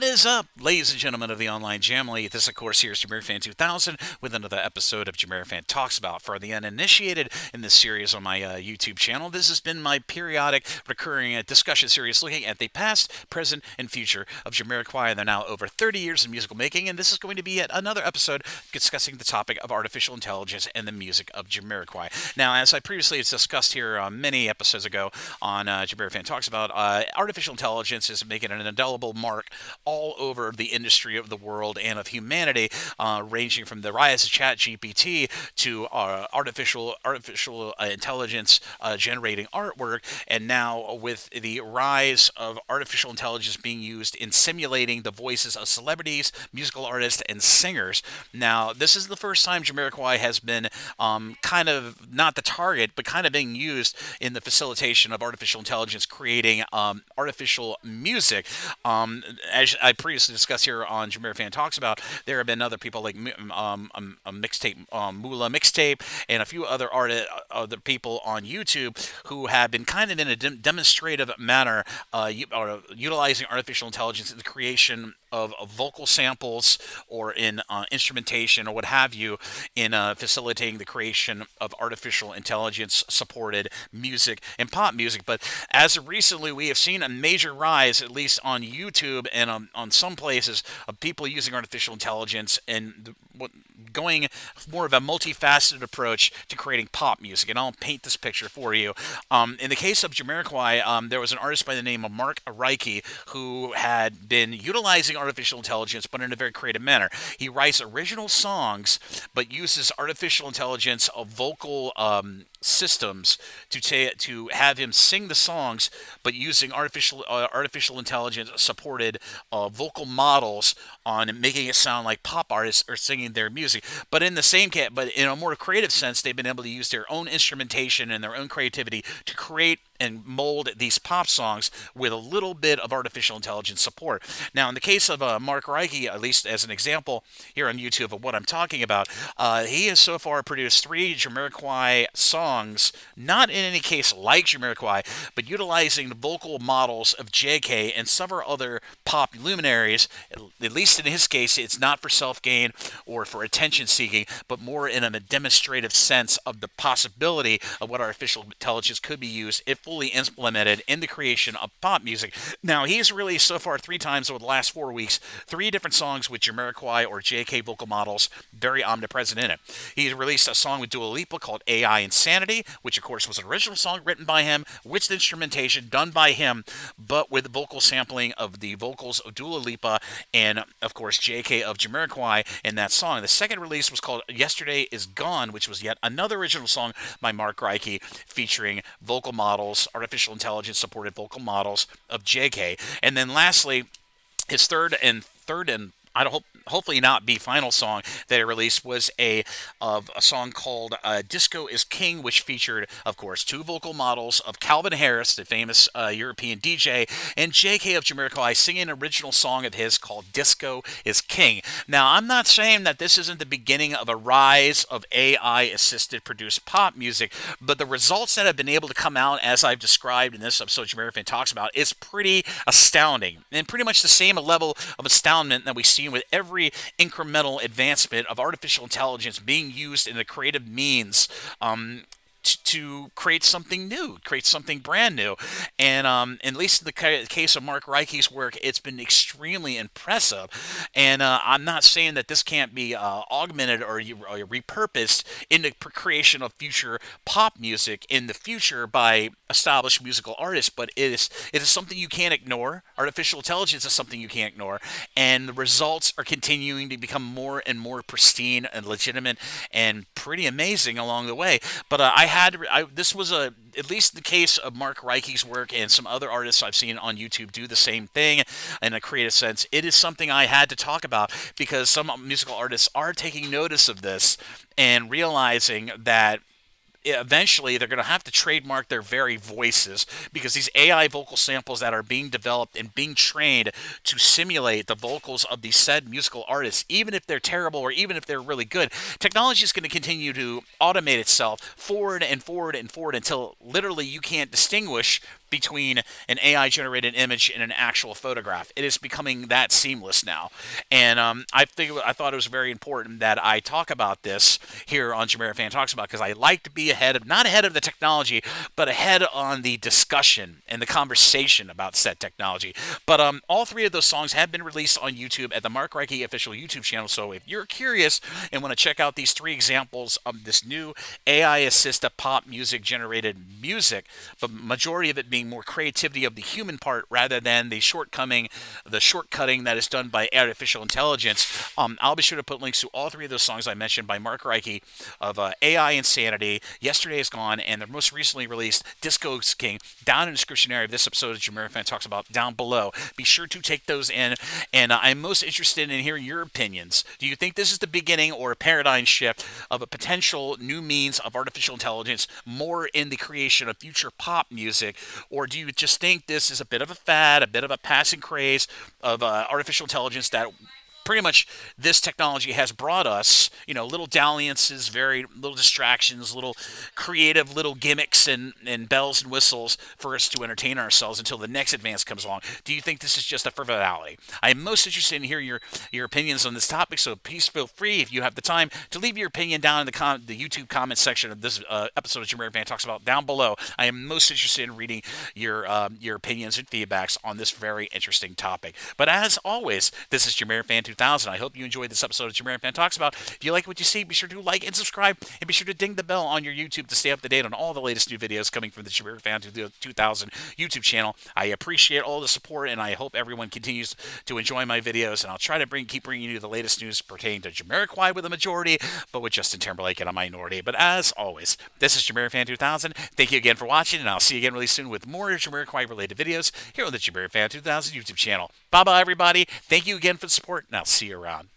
What is up, ladies and gentlemen of the online Jamily? This, of course, here is JamiroFan 2000 with another episode of JamiroFan Talks About. For the uninitiated in this series on my YouTube channel, this has been my periodic, recurring discussion series looking at the past, present, and future of Jamiroquai. They're now over 30 years in musical making, and this is going to be yet another episode discussing the topic of artificial intelligence and the music of Jamiroquai. Now, as I previously discussed here many episodes ago on JamiroFan Talks About, artificial intelligence is making an indelible mark all over the industry of the world and of humanity, ranging from the rise of ChatGPT to artificial intelligence generating artwork, and now with the rise of artificial intelligence being used in simulating the voices of celebrities, musical artists, and singers. Now, this is the first time Jamiroquai has been kind of not the target, but kind of being used in the facilitation of artificial intelligence creating artificial music. As I previously discussed here on JamiroFan Talks About, there have been other people like a mixtape, Mula Mixtape, and a few other people on YouTube who have been kind of in a demonstrative manner utilizing artificial intelligence in the creation of vocal samples or in instrumentation or what have you in facilitating the creation of artificial intelligence supported music and pop music. But as of recently, we have seen a major rise, at least on YouTube and on some places, of people using artificial intelligence and going more of a multifaceted approach to creating pop music. And I'll paint this picture for you. In the case of Jamiroquai, there was an artist by the name of Mark Reiki who had been utilizing artificial intelligence, but in a very creative manner. He writes original songs, but uses artificial intelligence of vocal systems to have him sing the songs, but using artificial intelligence supported vocal models on making it sound like pop artists are singing their music. But in the same but in a more creative sense, they've been able to use their own instrumentation and their own creativity to create and mold these pop songs with a little bit of artificial intelligence support. Now, in the case of Mark Reiki, at least as an example here on YouTube of what I'm talking about, he has so far produced 3 Jamiroquai songs, not in any case like Jamiroquai, but utilizing the vocal models of JK and several other pop luminaries. At least in his case, it's not for self-gain or for attention-seeking, but more in a demonstrative sense of the possibility of what artificial intelligence could be used if fully implemented in the creation of pop music. Now, he's released so far 3 times over the last 4 weeks, 3 different songs with Jamiroquai or JK vocal models very omnipresent in it. He's released a song with Dua Lipa called AI Insanity, which of course was an original song written by him, with instrumentation done by him, but with vocal sampling of the vocals of Dua Lipa and, of course, JK of Jamiroquai in that song. The second release was called Yesterday Is Gone, which was yet another original song by Mark Reiki featuring vocal models, artificial intelligence supported vocal models of JK. And then lastly, his third and I don't hopefully not be final song that he released was a song called Disco is King, which featured, of course, 2 vocal models of Calvin Harris, the famous European DJ, and JK of Jamiroquai singing an original song of his called Disco is King. Now, I'm not saying that this isn't the beginning of a rise of AI-assisted produced pop music, but the results that have been able to come out, as I've described in this episode JamiroFan Talks About, is pretty astounding, and pretty much the same level of astoundment that we see with every incremental advancement of artificial intelligence being used in a creative means to create something new, create something brand new. And at least in the case of Mark Reiki's work, it's been extremely impressive. And I'm not saying that this can't be augmented or repurposed in the creation of future pop music in the future by established musical artists, but it is something you can't ignore. Artificial intelligence is something you can't ignore, and the results are continuing to become more and more pristine and legitimate and pretty amazing along the way. But this was at least the case of Mark Reiki's work and some other artists I've seen on YouTube do the same thing in a creative sense. It is something I had to talk about because some musical artists are taking notice of this and realizing that eventually they're going to have to trademark their very voices, because these AI vocal samples that are being developed and being trained to simulate the vocals of these said musical artists, even if they're terrible or even if they're really good, technology is going to continue to automate itself forward and forward and forward until literally you can't distinguish between an AI generated image and an actual photograph. It is becoming that seamless now. And I thought it was very important that I talk about this here on JamiroFan Talks About, because I like to be ahead of, not ahead of the technology, but ahead on the discussion and the conversation about said technology. But all three of those songs have been released on YouTube at the Mark Reiki official YouTube channel. So if you're curious and want to check out these three examples of this new AI assisted pop music generated music, but majority of it being more creativity of the human part rather than the shortcutting that is done by artificial intelligence. I'll be sure to put links to all three of those songs I mentioned by Mark Reiki of AI Insanity, Yesterday Is Gone, and their most recently released Disco's King down in the description area of this episode of JamiroFan Talks About down below. Be sure to take those in, and I'm most interested in hearing your opinions. Do you think this is the beginning or a paradigm shift of a potential new means of artificial intelligence more in the creation of future pop music, or do you just think this is a bit of a fad, a bit of a passing craze of artificial intelligence that pretty much this technology has brought us, little dalliances, very little distractions, little creative little gimmicks and bells and whistles for us to entertain ourselves until the next advance comes along? Do you think this is just a frivolity? I am most interested in hearing your opinions on this topic, so please feel free, if you have the time, to leave your opinion down in the YouTube comment section of this episode of JamiroFan Talks About down below. I am most interested in reading your opinions and feedbacks on this very interesting topic. But as always, this is JamiroFan 2000. I hope you enjoyed this episode of JamiroFan Talks About. If you like what you see, be sure to like and subscribe, and be sure to ding the bell on your YouTube to stay up to date on all the latest new videos coming from the JamiroFan 2000 YouTube channel. I appreciate all the support, and I hope everyone continues to enjoy my videos, and I'll try to keep bringing you the latest news pertaining to Jamiroquai with a majority, but with Justin Timberlake and a minority. But as always, this is JamiroFan 2000. Thank you again for watching, and I'll see you again really soon with more Jamiroquai related videos here on the JamiroFan 2000 YouTube channel. Bye-bye, everybody. Thank you again for the support, and I'll see you around.